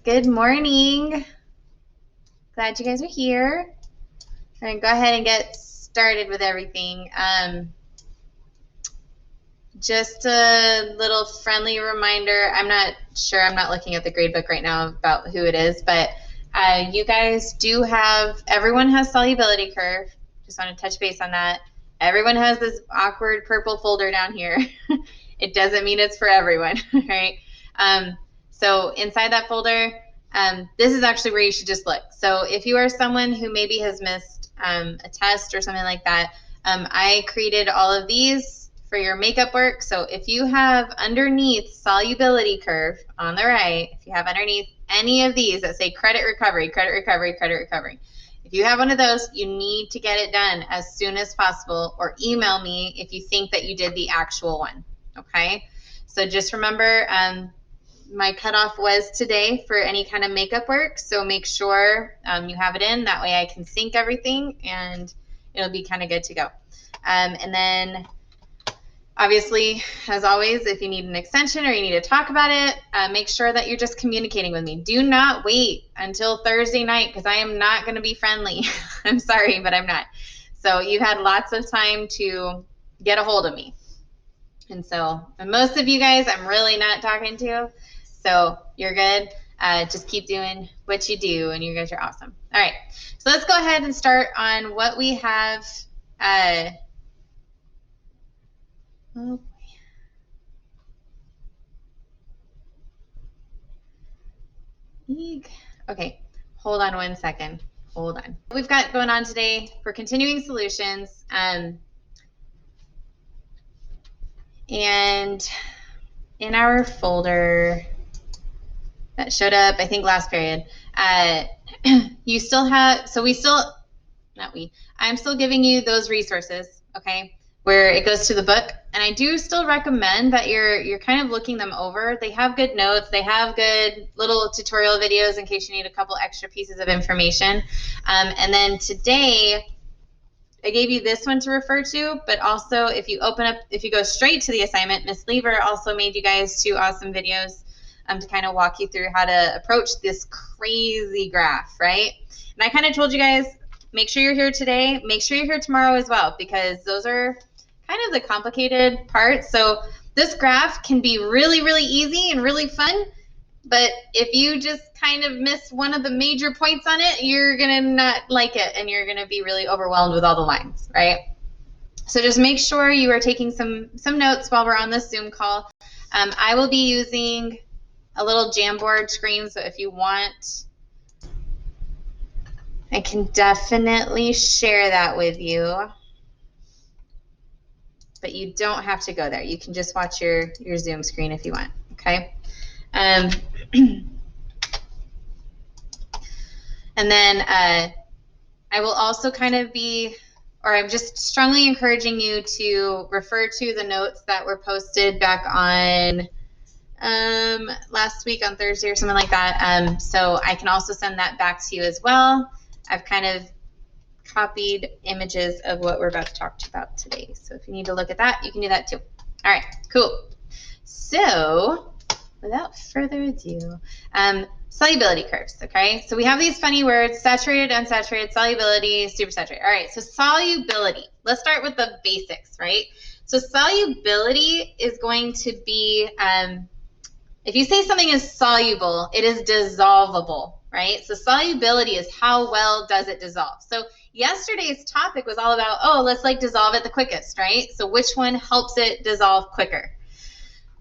Good morning. Glad you guys are here. I'm going to go ahead and get started with everything. Just a little friendly reminder. I'm not sure. I'm not looking at the grade book right now about who it is, but you guys do have, everyone has solubility curve. Just want to touch base on that. Everyone has this awkward purple folder down here. It doesn't mean it's for everyone, right? So inside that folder, this is actually where you should just look. So if you are someone who maybe has missed a test or something like that, I created all of these for your makeup work. So if you have underneath solubility curve on the right, if you have underneath any of these that say credit recovery, credit recovery, credit recovery, if you have one of those, you need to get it done as soon as possible, or email me if you think that you did the actual one, okay? So just remember, my cutoff was today for any kind of makeup work, so make sure you have it in. That way I can sync everything and it'll be kind of good to go. And then obviously, as always, if you need an extension or you need to talk about it, make sure that you're just communicating with me. Do not wait until Thursday night, because I am not going to be friendly. I'm sorry, but I'm not. So you've had lots of time to get a hold of me. And so most of you guys I'm really not talking to. So you're good. Just keep doing what you do, and you guys are awesome. All right. So let's go ahead and start on what we have. Oh, okay. Hold on one second. Hold on. What we've got going on today for continuing solutions. And in our folder that showed up, I think last period, you still have, I'm still giving you those resources, okay, where it goes to the book. And I do still recommend that you're kind of looking them over. They have good notes. They have good little tutorial videos in case you need a couple extra pieces of information. And then today, I gave you this one to refer to, but also if you go straight to the assignment, Miss Lever also made you guys 2 awesome videos to kind of walk you through how to approach this crazy graph, right? And I kind of told you guys, make sure you're here today, make sure you're here tomorrow as well, because those are kind of the complicated parts. So this graph can be really, really easy and really fun, but if you just kind of miss one of the major points on it, you're going to not like it, and you're going to be really overwhelmed with all the lines, right? So just make sure you are taking some notes while we're on this Zoom call. I will be using a little Jamboard screen, so if you want, I can definitely share that with you, but you don't have to go there. You can just watch your Zoom screen if you want, okay? And then I will also kind of I'm just strongly encouraging you to refer to the notes that were posted back on last week on Thursday or something like that. So I can also send that back to you as well. I've kind of copied images of what we're about to talk about today. So if you need to look at that, you can do that too. All right, cool. So without further ado, solubility curves, okay? So we have these funny words: saturated, unsaturated, solubility, supersaturated. All right, so solubility. Let's start with the basics, right? So solubility is going to be, if you say something is soluble, it is dissolvable, right? So solubility is how well does it dissolve. So yesterday's topic was all about, let's dissolve it the quickest, right? So which one helps it dissolve quicker?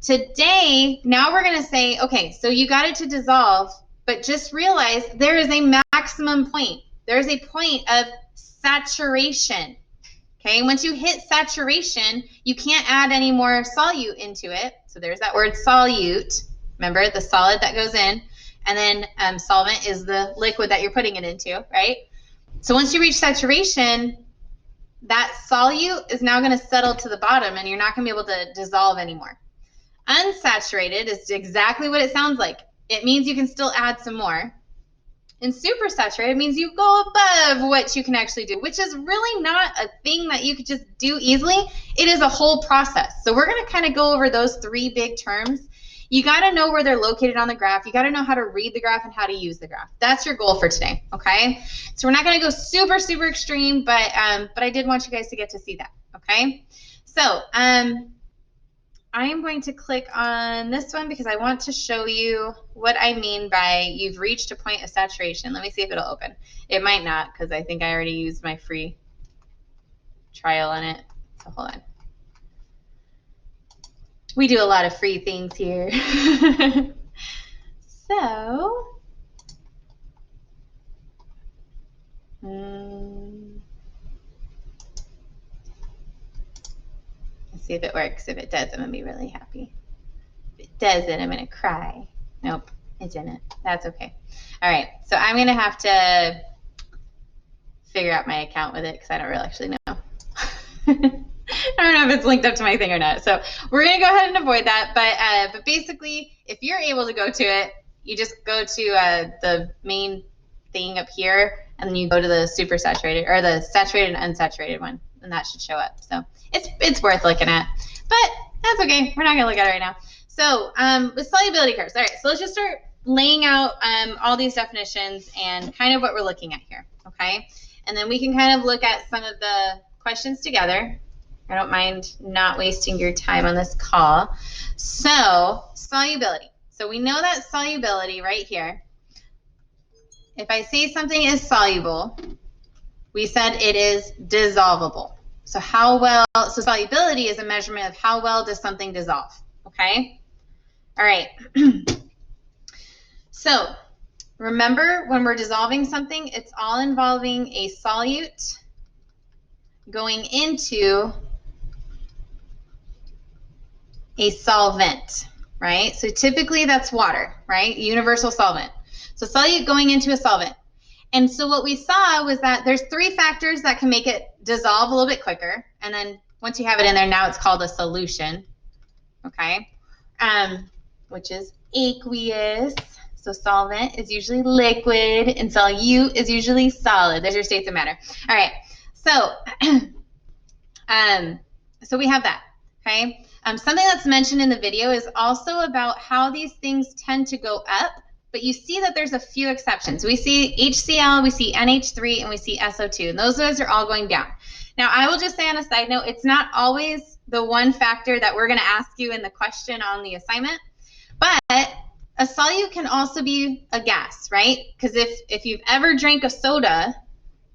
Today, now we're going to say, okay, so you got it to dissolve, but just realize there is a maximum point. There is a point of saturation. Okay, once you hit saturation, you can't add any more solute into it. So there's that word solute. Remember, the solid that goes in. And then solvent is the liquid that you're putting it into, right? So once you reach saturation, that solute is now going to settle to the bottom, and you're not going to be able to dissolve anymore. Unsaturated is exactly what it sounds like. It means you can still add some more. And supersaturated means you go above what you can actually do, which is really not a thing that you could just do easily. It is a whole process. So we're going to kind of go over those 3 big terms. You got to know where they're located on the graph. You got to know how to read the graph and how to use the graph. That's your goal for today, okay? So we're not going to go super, super extreme, but I did want you guys to get to see that, okay? So I am going to click on this one because I want to show you what I mean by you've reached a point of saturation. Let me see if it'll open. It might not because I think I already used my free trial on it. So hold on. We do a lot of free things here. So, let's see if it works. If it does, I'm going to be really happy. If it doesn't, I'm going to cry. Nope, it didn't. That's okay. All right, so I'm going to have to figure out my account with it because I don't really actually know. I don't know if it's linked up to my thing or not. So we're going to go ahead and avoid that. But basically, if you're able to go to it, you just go to the main thing up here, and then you go to the super saturated or the saturated and unsaturated one, and that should show up. So it's worth looking at. But that's okay. We're not going to look at it right now. So with solubility curves. All right, so let's just start laying out all these definitions and kind of what we're looking at here, okay? And then we can kind of look at some of the questions together. I don't mind not wasting your time on this call. So solubility. So we know that solubility right here. If I say something is soluble, we said it is dissolvable. So so solubility is a measurement of how well does something dissolve, okay? All right. So remember, when we're dissolving something, it's all involving a solute going into a solvent, right? So typically that's water, right? Universal solvent. So solute going into a solvent. And so what we saw was that there's 3 factors that can make it dissolve a little bit quicker. And then once you have it in there, now it's called a solution, okay? Which is aqueous. So solvent is usually liquid and solute is usually solid. There's your states of matter. All right. So, so we have that, okay? Something that's mentioned in the video is also about how these things tend to go up, but you see that there's a few exceptions. We see HCl, we see NH3, and we see SO2, and those are all going down. Now, I will just say on a side note, it's not always the one factor that we're going to ask you in the question on the assignment, but a solute can also be a gas, right? Because if you've ever drank a soda,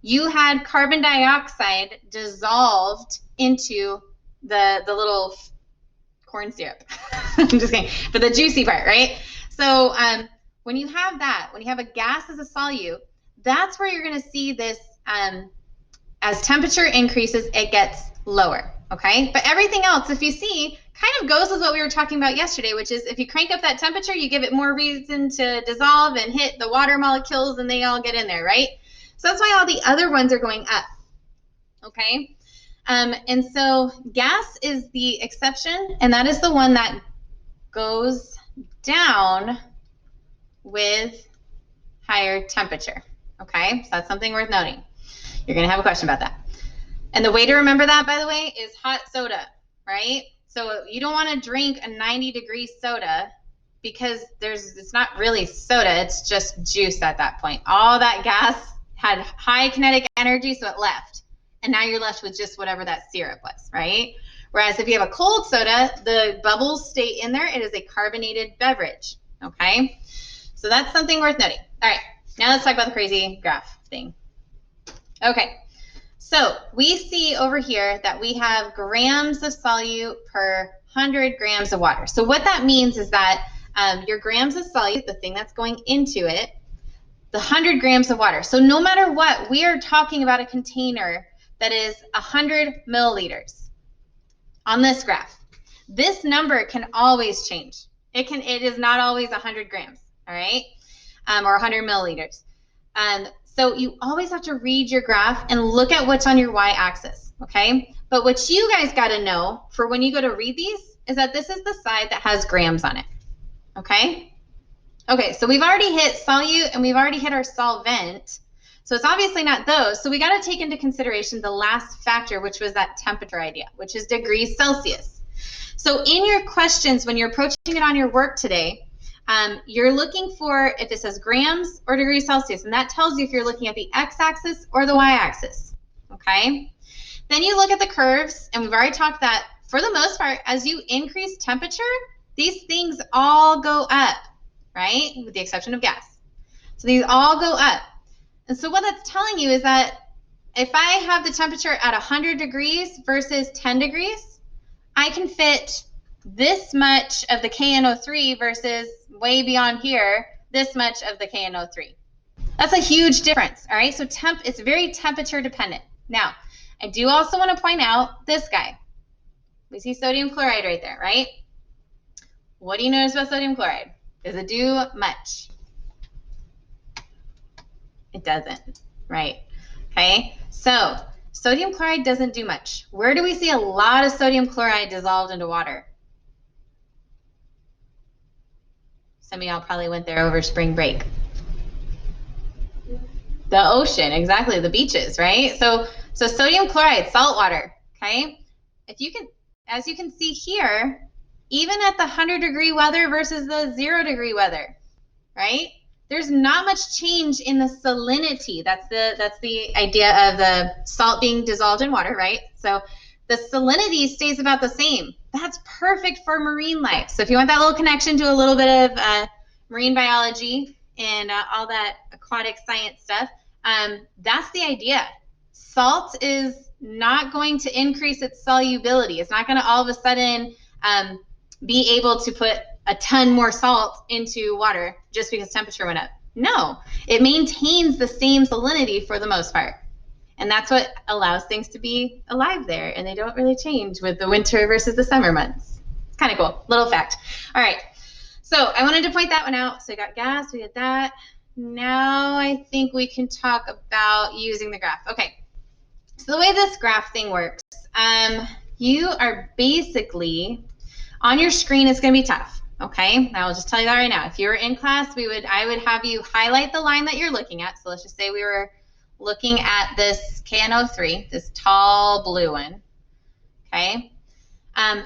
you had carbon dioxide dissolved into the little corn syrup. I'm just kidding, but the juicy part, right? So when you have that, when you have a gas as a solute, that's where you're going to see this, as temperature increases, it gets lower, okay? But everything else, if you see, kind of goes with what we were talking about yesterday, which is if you crank up that temperature, you give it more reason to dissolve and hit the water molecules, and they all get in there, right? So that's why all the other ones are going up, okay? And so gas is the exception, and that is the one that goes down with higher temperature, okay? So that's something worth noting. You're going to have a question about that. And the way to remember that, by the way, is hot soda, right? So you don't want to drink a 90-degree soda because it's not really soda, it's just juice at that point. All that gas had high kinetic energy, so it left. And now you're left with just whatever that syrup was, right? Whereas if you have a cold soda, the bubbles stay in there. It is a carbonated beverage, okay? So that's something worth noting. All right, now let's talk about the crazy graph thing. Okay, so we see over here that we have grams of solute per 100 grams of water. So what that means is that your grams of solute, the thing that's going into it, the 100 grams of water. So no matter what, we are talking about a container that is 100 milliliters on this graph. This number can always change. It is not always 100 grams, all right, or 100 milliliters. So you always have to read your graph and look at what's on your y-axis, okay? But what you guys got to know for when you go to read these is that this is the side that has grams on it, okay? Okay, so we've already hit solute and we've already hit our solvent. So it's obviously not those. So we got to take into consideration the last factor, which was that temperature idea, which is degrees Celsius. So in your questions, when you're approaching it on your work today, you're looking for if it says grams or degrees Celsius, and that tells you if you're looking at the x-axis or the y-axis, okay? Then you look at the curves, and we've already talked that for the most part, as you increase temperature, these things all go up, right? With the exception of gas. So these all go up. And so what that's telling you is that if I have the temperature at 100 degrees versus 10 degrees, I can fit this much of the KNO3 versus way beyond here, this much of the KNO3. That's a huge difference, all right? So it's very temperature dependent. Now, I do also want to point out this guy. We see sodium chloride right there, right? What do you notice about sodium chloride? Does it do much? It doesn't, right? Okay, so sodium chloride doesn't do much. Where do we see a lot of sodium chloride dissolved into water? Some of y'all probably went there over spring break. The ocean, exactly, the beaches, right? So sodium chloride, salt water, okay? If you can, as you can see here, even at the 100-degree weather versus the 0-degree weather, right? There's not much change in the salinity. That's the idea of the salt being dissolved in water, right? So the salinity stays about the same. That's perfect for marine life. So if you want that little connection to a little bit of marine biology and all that aquatic science stuff, that's the idea. Salt is not going to increase its solubility. It's not going to all of a sudden be able to put a ton more salt into water just because temperature went up. No, it maintains the same salinity for the most part. And that's what allows things to be alive there, and they don't really change with the winter versus the summer months. It's kind of cool, little fact. All right, so I wanted to point that one out. So I got gas, we did that. Now I think we can talk about using the graph. Okay, so the way this graph thing works, you are basically, on your screen it's going to be tough. Okay, I will just tell you that right now. If you were in class, I would have you highlight the line that you're looking at. So let's just say we were looking at this KNO3, this tall blue one. Okay,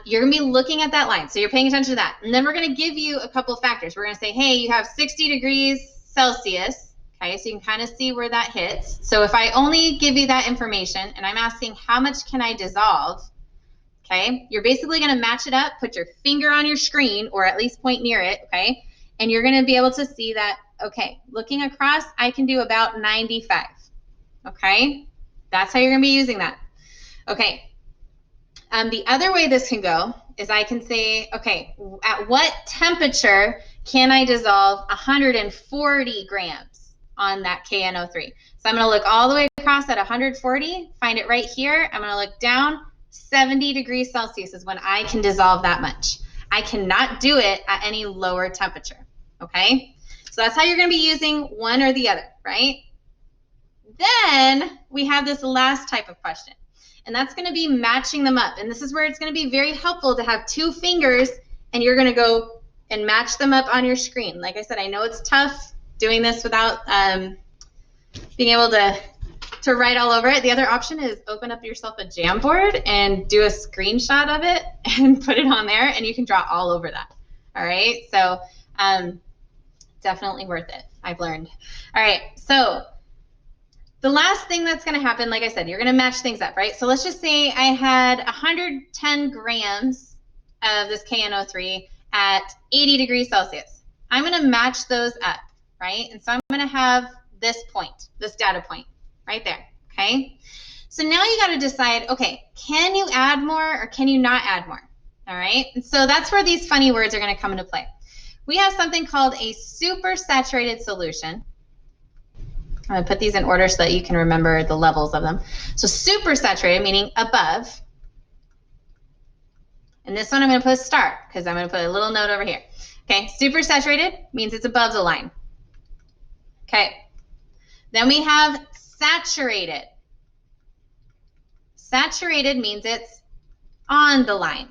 you're going to be looking at that line. So you're paying attention to that. And then we're going to give you a couple of factors. We're going to say, hey, you have 60 degrees Celsius. Okay, so you can kind of see where that hits. So if I only give you that information and I'm asking how much can I dissolve, okay, you're basically going to match it up, put your finger on your screen, or at least point near it, okay, and you're going to be able to see that, okay, looking across, I can do about 95, okay? That's how you're going to be using that. Okay, the other way this can go is I can say, okay, at what temperature can I dissolve 140 grams on that KNO3? So I'm going to look all the way across at 140, find it right here. I'm going to look down. 70 degrees Celsius is when I can dissolve that much. I cannot do it at any lower temperature, okay? So that's how you're going to be using one or the other, right? Then we have this last type of question, and that's going to be matching them up. And this is where it's going to be very helpful to have two fingers, and you're going to go and match them up on your screen. Like I said, I know it's tough doing this without being able to write all over it. The other option is open up yourself a Jamboard and do a screenshot of it and put it on there, and you can draw all over that. All right, so definitely worth it, I've learned. All right, so the last thing that's going to happen, like I said, you're going to match things up, right? So let's just say I had 110 grams of this KNO3 at 80 degrees Celsius. I'm going to match those up, right? And so I'm going to have this point, this data point, right there, okay? So now you got to decide, okay, can you add more or can you not add more, all right? And so that's where these funny words are going to come into play. We have something called a supersaturated solution. I'm going to put these in order so that you can remember the levels of them. So supersaturated, meaning above. And this one I'm going to put a star because I'm going to put a little note over here. Okay, supersaturated means it's above the line. Okay, then we have saturated. Saturated means it's on the line.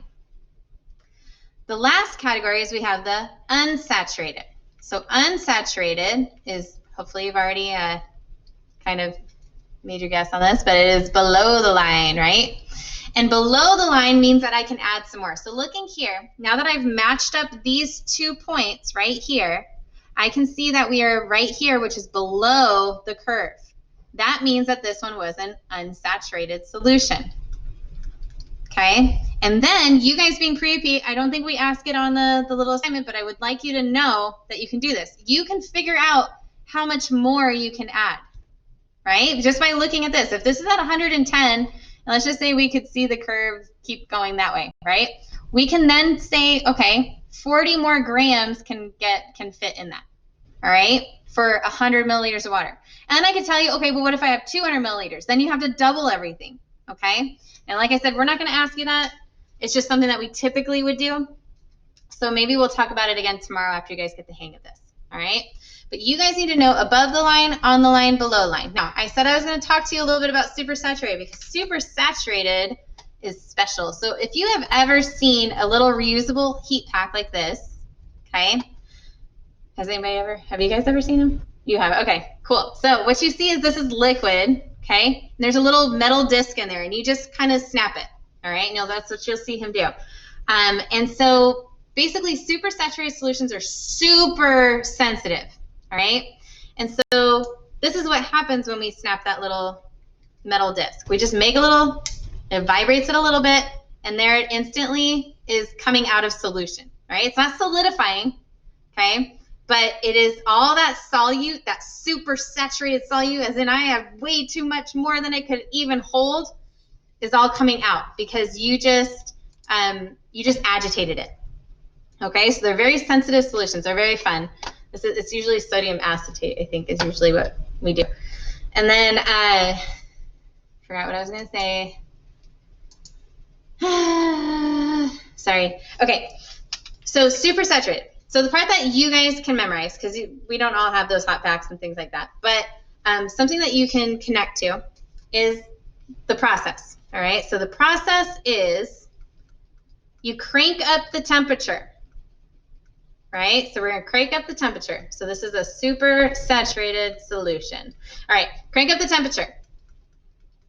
The last category is we have the unsaturated. So unsaturated is, hopefully you've already kind of made your guess on this, but it is below the line, right? And below the line means that I can add some more. So looking here, now that I've matched up these 2 points right here, I can see that we are right here, which is below the curve. That means that this one was an unsaturated solution. Okay, and then you guys being pre-AP, I don't think we ask it on the little assignment, but I would like you to know that you can do this. You can figure out how much more you can add, right? Just by looking at this. If this is at 110, and let's just say we could see the curve keep going that way, right? We can then say, okay, 40 more grams can fit in that, all right, for 100 milliliters of water. And then I could tell you, okay, but what if I have 200 milliliters? Then you have to double everything, okay? And like I said, we're not going to ask you that. It's just something that we typically would do. So maybe we'll talk about it again tomorrow after you guys get the hang of this, all right? But you guys need to know above the line, on the line, below the line. Now, I said I was going to talk to you a little bit about supersaturated because supersaturated is special. So if you have ever seen a little reusable heat pack like this, okay? Have you guys ever seen them? You have, okay, cool. So what you see is this is liquid, okay? There's a little metal disc in there, and you just kind of snap it, all right? Now that's what you'll see him do. And so basically supersaturated solutions are super sensitive, all right? And so this is what happens when we snap that little metal disc. We just make a little, it vibrates it a little bit, and there it instantly is coming out of solution, right? It's not solidifying, okay? But it is all that solute, that super saturated solute, as in I have way too much more than it could even hold, is all coming out because you just agitated it. Okay, so they're very sensitive solutions. They're very fun. It's usually sodium acetate, I think, is usually what we do. And then forgot what I was going to say. Sorry. Okay, so super saturated. So the part that you guys can memorize, because we don't all have those hot packs and things like that, but something that you can connect to is the process, all right? So the process is you crank up the temperature, right? So we're going to crank up the temperature. So this is a super saturated solution. All right, crank up the temperature.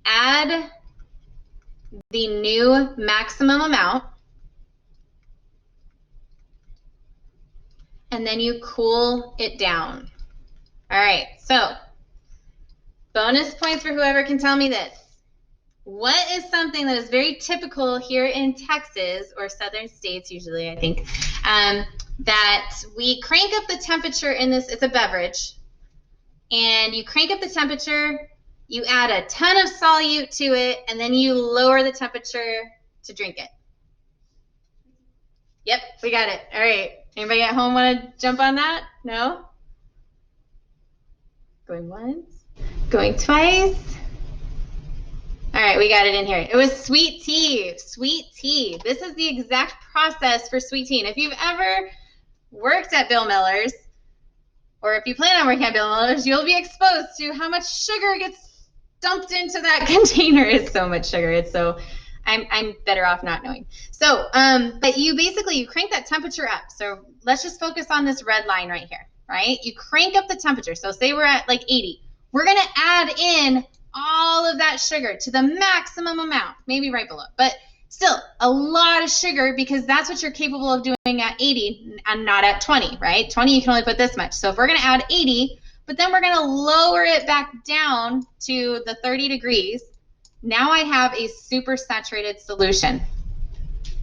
Add the new maximum amount. And then you cool it down. All right, so bonus points for whoever can tell me this. What is something that is very typical here in Texas, or southern states usually, I think, that we crank up the temperature in this, it's a beverage, and you crank up the temperature, you add a ton of solute to it, and then you lower the temperature to drink it. Yep, we got it. All right. Anybody at home want to jump on that? No? Going once? Going twice? All right, we got it in here. It was sweet tea. Sweet tea. This is the exact process for sweet tea. And if you've ever worked at Bill Miller's, or if you plan on working at Bill Miller's, you'll be exposed to how much sugar gets dumped into that container. It's so much sugar. It's so... I'm better off not knowing. So, but you crank that temperature up. So let's just focus on this red line right here, right? You crank up the temperature. So say we're at like 80. We're going to add in all of that sugar to the maximum amount, maybe right below, but still a lot of sugar because that's what you're capable of doing at 80 and not at 20, right? 20, you can only put this much. So if we're going to add 80, but then we're going to lower it back down to the 30 degrees, now I have a super saturated solution.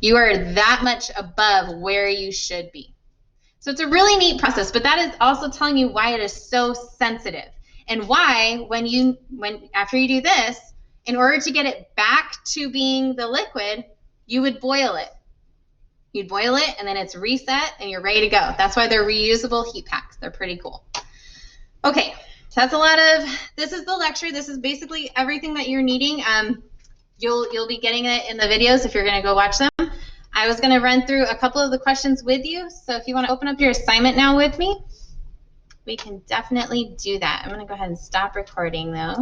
You are that much above where you should be. So it's a really neat process, but that is also telling you why it is so sensitive and why after you do this, in order to get it back to being the liquid, you would boil it. You'd boil it and then it's reset and you're ready to go. That's why they're reusable heat packs. They're pretty cool. Okay. So that's a lot of, this is the lecture. This is basically everything that you're needing. You'll be getting it in the videos if you're going to go watch them. I was going to run through a couple of the questions with you. So if you want to open up your assignment now with me, we can definitely do that. I'm going to go ahead and stop recording though.